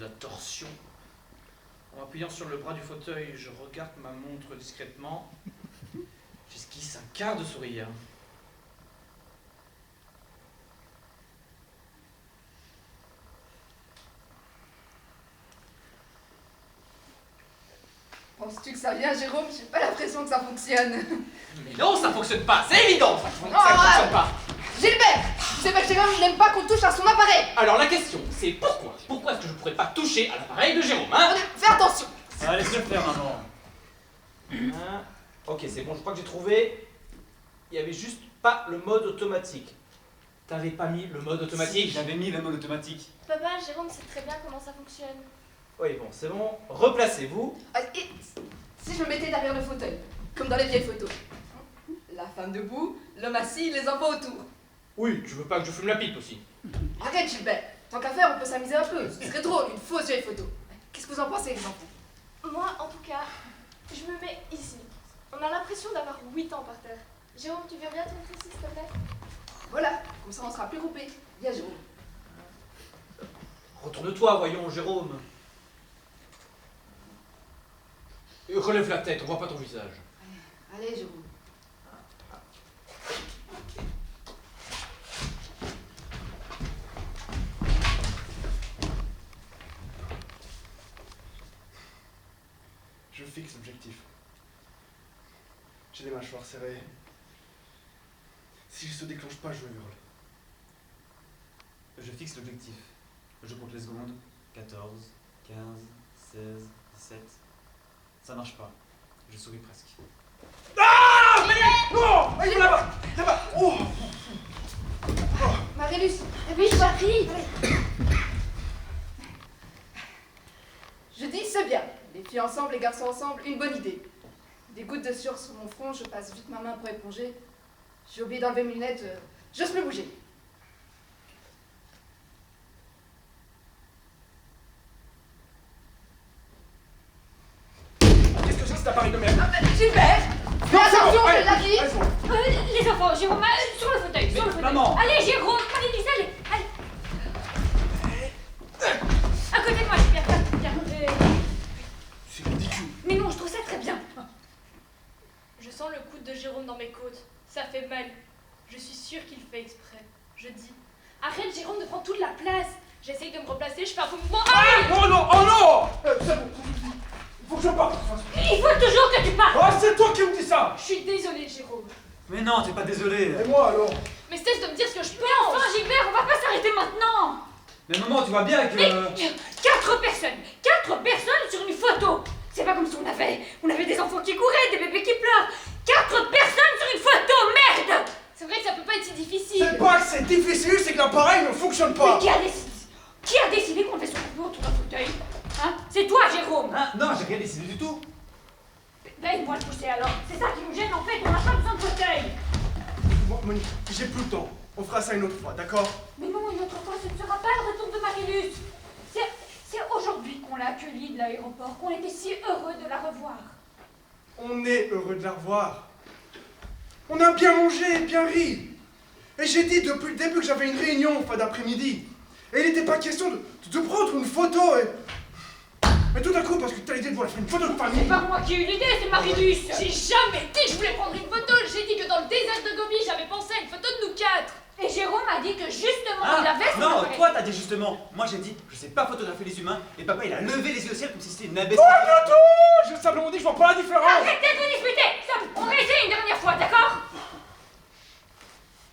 de la torsion. En appuyant sur le bras du fauteuil, je regarde ma montre discrètement. J'esquisse un quart de sourire. Penses-tu que ça vient, Jérôme? J'ai pas l'impression que ça fonctionne. Mais non, ça fonctionne pas, c'est évident, ça fonctionne pas. Gilbert! Tu sais pas que Jérôme n'aime pas qu'on touche à son appareil! Alors la question, c'est pourquoi? Pourquoi est-ce que je pourrais pas toucher à l'appareil de Jérôme, hein? Fais attention! Ah, laisse-le faire, maman. Hein? Ok, c'est bon, je crois que j'ai trouvé. Il y avait juste pas le mode automatique. T'avais pas mis le mode automatique? Si, j'avais mis le mode automatique. Papa, Jérôme sait très bien comment ça fonctionne. Oui, bon, c'est bon. Replacez-vous. Et si je me mettais derrière le fauteuil, comme dans les vieilles photos? La femme debout, l'homme assis, les enfants autour. Oui, tu veux pas que je fume la pipe aussi? Arrête, Gilbert! Tant qu'à faire, on peut s'amuser un peu. Ce serait drôle, une fausse vieille photo. Qu'est-ce que vous en pensez, les enfants? Moi, en tout cas, je me mets ici. On a l'impression d'avoir 8 ans par terre. Jérôme, tu veux bien te mettre ici, s'il te plaît? Voilà, comme ça on sera plus groupés. Viens, Jérôme. Retourne-toi, voyons, Jérôme. Et relève la tête, on voit pas ton visage. Allez, Jérôme. Je fixe l'objectif. J'ai les mâchoires serrées. Si je se déclenche pas, je hurle. Je fixe l'objectif. Je compte les secondes. 14, 15, 16, 17. Ça marche pas. Je souris presque. Ah! Non! Il est là-bas! Là-bas! Oh! Marilus! Oui, j'arrive! Je dis c'est bien. Les filles ensemble, les garçons ensemble, une bonne idée. Des gouttes de sueur sur mon front, je passe vite ma main pour éponger. J'ai oublié d'enlever mes lunettes, j'ose me bouger. Qu'est-ce que c'est que cet appareil de merde? Gilbert! Fais attention, je l'ai dit! Les enfants, Jérôme, sur le fauteuil, sur le fauteuil. Maman! Allez, Jérôme, Marie-Lise, allez. À côté de moi, Gilbert, viens. C'est ridicule. Mais non, je trouve ça très bien. Je sens le coude de Jérôme dans mes côtes. Ça fait mal. Je suis sûre qu'il fait exprès. Je dis, arrête Jérôme de prendre toute la place. J'essaye de me replacer, je fais un peu mouvement. Oh non! Oh non! C'est bon. Il faut que je parte. Il faut toujours que tu parles. Ah, c'est toi qui me dis ça! Je suis désolée Jérôme. Mais non, t'es pas désolé. Et moi alors? Mais cesse de me dire ce que je Mais pense. enfin, Gilbert, on va pas s'arrêter maintenant. Mais maman, tu vois bien que... Mais 4 personnes sur une photo. C'est pas comme si on avait des enfants qui couraient, des bébés qui pleurent. 4 personnes sur une photo, merde. C'est vrai que ça peut pas être si difficile. C'est pas que c'est difficile, c'est que l'appareil ne fonctionne pas! Mais qui a décidé qu'on devait se retrouver autour d'un fauteuil? Hein? C'est toi, Jérôme. Hein? Non, j'ai rien décidé du tout. Ben, il doit le pousser alors. C'est ça qui nous gêne en fait, on n'a pas besoin de fauteuil. Bon, Monique, j'ai plus le temps. On fera ça une autre fois, d'accord? Mais non, une autre fois, ce ne sera pas le retour de Marilus. C'est aujourd'hui qu'on l'a accueillie de l'aéroport, qu'on était si heureux de la revoir. On est heureux de la revoir. On a bien mangé et bien ri. Et j'ai dit depuis le début que j'avais une réunion en fin d'après-midi. Et il n'était pas question de prendre une photo. Mais tout d'un coup, parce que tu as l'idée de voir une photo de famille. C'est pas moi qui ai eu l'idée, c'est Marilus. J'ai jamais dit que je voulais prendre une photo. J'ai dit que dans le désert de Gobi, j'avais pensé à une photo de nous 4. Et Jérôme a dit que justement, il avait son non, appareil. toi t'as dit justement. Moi j'ai dit, je sais pas photographier les humains. Et papa il a levé les yeux au ciel comme si c'était une imbécile. Pas du tout! J'ai simplement dit que je vois pas la différence. Arrêtez de vous disputer. Stop, on va essayer une dernière fois, d'accord?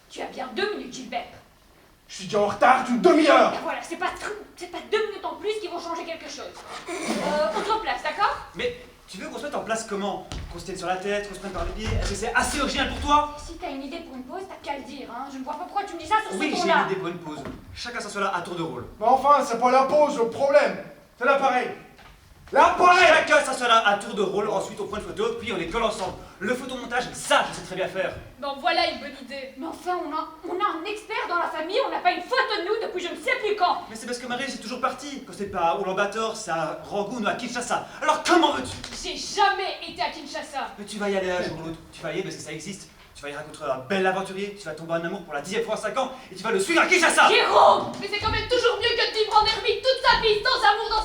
Tu as bien 2 minutes, Gilbert. Je suis déjà en retard d'une demi-heure. Et voilà, c'est pas 2 minutes en plus qui vont changer quelque chose. On se replace, d'accord? Mais tu veux qu'on se mette en place comment? Qu'on se tienne sur la tête, qu'on se prenne par les pieds? Est-ce que c'est assez original pour toi? Si t'as une idée pour une pause, t'as qu'à le dire, hein. Je ne vois pas pourquoi tu me dis ça sur Oui, ce j'ai ton-là. une idée pour une pause. Chacun s'assoit là à tour de rôle. Mais enfin, c'est pas la pause le problème. C'est l'appareil. L'appareil! Chacun s'assoit là à tour de rôle, ensuite on prend une photo, puis on les colle ensemble. Le photomontage, ça je sais très bien faire. Ben voilà une bonne idée. Mais enfin, on a un expert dans la famille, on n'a pas une photo de nous depuis je ne sais plus quand. Mais c'est parce que Marie c'est toujours parti. Quand c'est pas à Ulaanbaatar, c'est à Rangoon ou à Kinshasa. Alors comment veux-tu? J'ai jamais été à Kinshasa. Mais tu vas y aller un jour ou l'autre. Tu vas y aller parce que ça existe. Tu vas y rencontrer un bel aventurier, tu vas tomber en amour pour la 10e fois en 5 ans et tu vas le suivre à Kinshasa. Jérôme! Mais c'est quand même toujours mieux que de vivre en ermite toute sa vie sans amour dans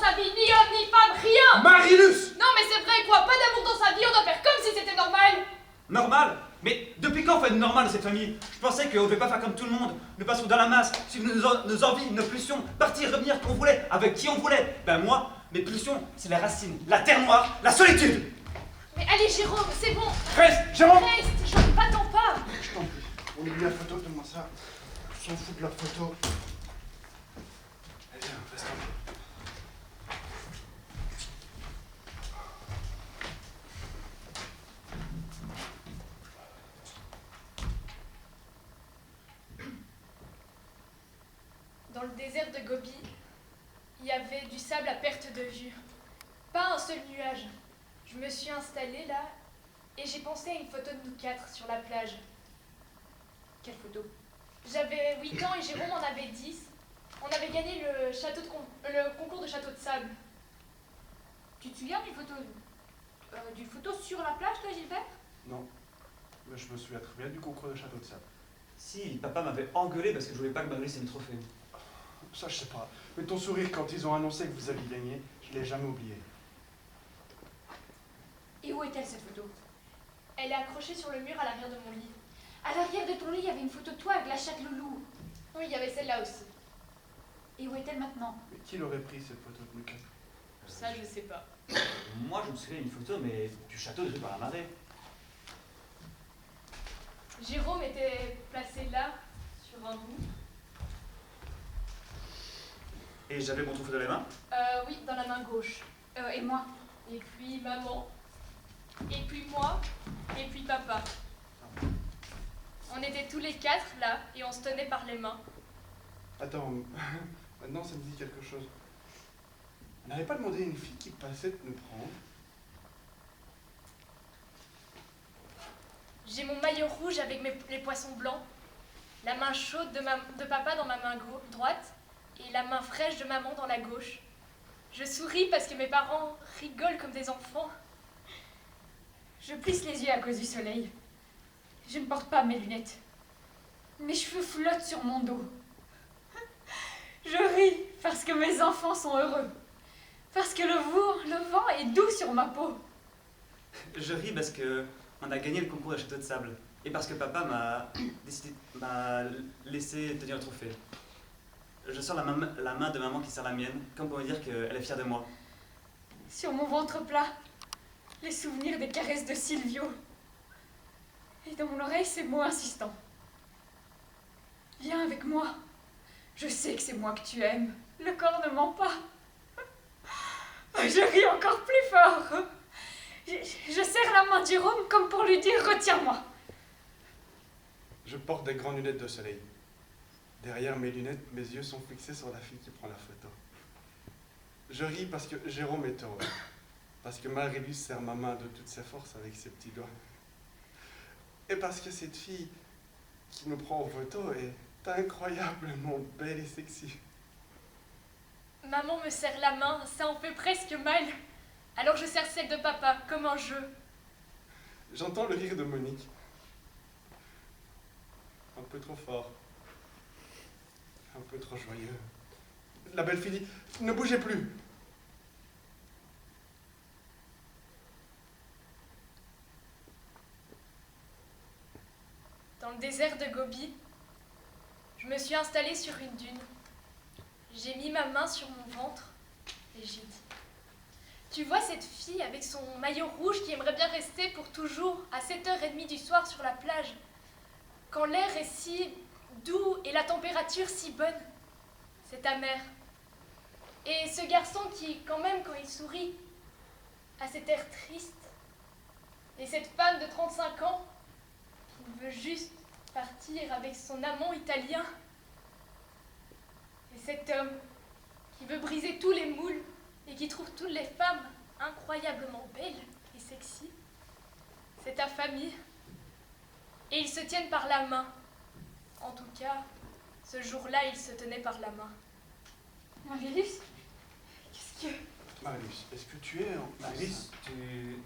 Marilus! Non mais c'est vrai quoi, pas d'amour dans sa vie, on doit faire comme si c'était normal. Normal? Mais depuis quand on fait de normal dans cette famille? Je pensais qu'on ne devait pas faire comme tout le monde. Nous passons dans la masse, suivre nos envies, nos pulsions, partir, revenir quand on voulait, avec qui on voulait. Ben moi, mes pulsions, c'est la racine, la terre noire, la solitude. Mais allez Jérôme, c'est bon. Reste, Jérôme! Reste, j'en pas-t'en pas. Je t'en prie. On oublie la photo, donne-moi ça. Je s'en fous de la photo. Allez, viens, reste en paix. Dans le désert de Gobi, il y avait du sable à perte de vue. Pas un seul nuage. Je me suis installée là et j'ai pensé à une photo de nous quatre sur la plage. Quelle photo? J'avais 8 ans et Jérôme en avait 10. On avait gagné le concours de château de sable. Tu te souviens d'une photo sur la plage, toi, Gilbert? Non. Mais je me souviens très bien du concours de château de sable. Si, papa m'avait engueulé parce que je voulais pas que Marie ait une trophée. Ça, je sais pas. Mais ton sourire quand ils ont annoncé que vous aviez gagné, je l'ai jamais oublié. Et où est-elle, cette photo? Elle est accrochée sur le mur à l'arrière de mon lit. À l'arrière de ton lit, il y avait une photo de toi avec la chatte loulou. Oui, il y avait celle-là aussi. Et où est-elle maintenant? Mais qui l'aurait pris cette photo de Lucas? Ça, je sais pas. Moi, je me souviens d'une photo, mais du château de par la marée. Jérôme était placé là, sur un bout. Et j'avais mon trophée dans les mains. Oui, dans la main gauche. Et moi? Et puis maman. Et puis moi. Et puis papa. On était tous les quatre là et on se tenait par les mains. Attends, maintenant ça me dit quelque chose. On n'avait pas demandé à une fille qui passait de nous prendre? J'ai mon maillot rouge avec les poissons blancs, la main chaude de papa dans ma main droite et la main fraîche de maman dans la gauche. Je souris parce que mes parents rigolent comme des enfants. Je plisse les yeux à cause du soleil. Je ne porte pas mes lunettes. Mes cheveux flottent sur mon dos. Je ris parce que mes enfants sont heureux. Parce que le vent est doux sur ma peau. Je ris parce que on a gagné le concours de château de sable. Et parce que papa m'a laissé tenir le trophée. Je sens la main de maman qui serre la mienne, comme pour me dire qu'elle est fière de moi. Sur mon ventre plat, les souvenirs des caresses de Silvio. Et dans mon oreille, ces mots insistants. Viens avec moi. Je sais que c'est moi que tu aimes. Le corps ne ment pas. Je ris encore plus fort. Je serre la main de Jérôme comme pour lui dire « Retiens-moi ». Je porte des grandes lunettes de soleil. Derrière mes lunettes, mes yeux sont fixés sur la fille qui prend la photo. Je ris parce que Jérôme est heureux. Parce que Marilus serre ma main de toutes ses forces avec ses petits doigts. Et parce que cette fille qui nous prend en photo est incroyablement belle et sexy. Maman me serre la main, ça en fait presque mal. Alors je serre celle de papa, comme un jeu. J'entends le rire de Monique. Un peu trop fort. Un peu trop joyeux. La belle fille dit « Ne bougez plus !» Dans le désert de Gobi, je me suis installée sur une dune. J'ai mis ma main sur mon ventre et j'ai dit « Tu vois cette fille avec son maillot rouge qui aimerait bien rester pour toujours à 7h30 du soir sur la plage, quand l'air est si doux et la température si bonne, c'est ta mère. Et ce garçon qui, quand même, quand il sourit, a cet air triste. Et cette femme de 35 ans qui veut juste partir avec son amant italien. Et cet homme qui veut briser tous les moules et qui trouve toutes les femmes incroyablement belles et sexy. C'est ta famille. Et ils se tiennent par la main. En tout cas, ce jour-là, ils se tenaient par la main. Marilus, qu'est-ce que... Marilus, est-ce que tu es en... Marilus, tu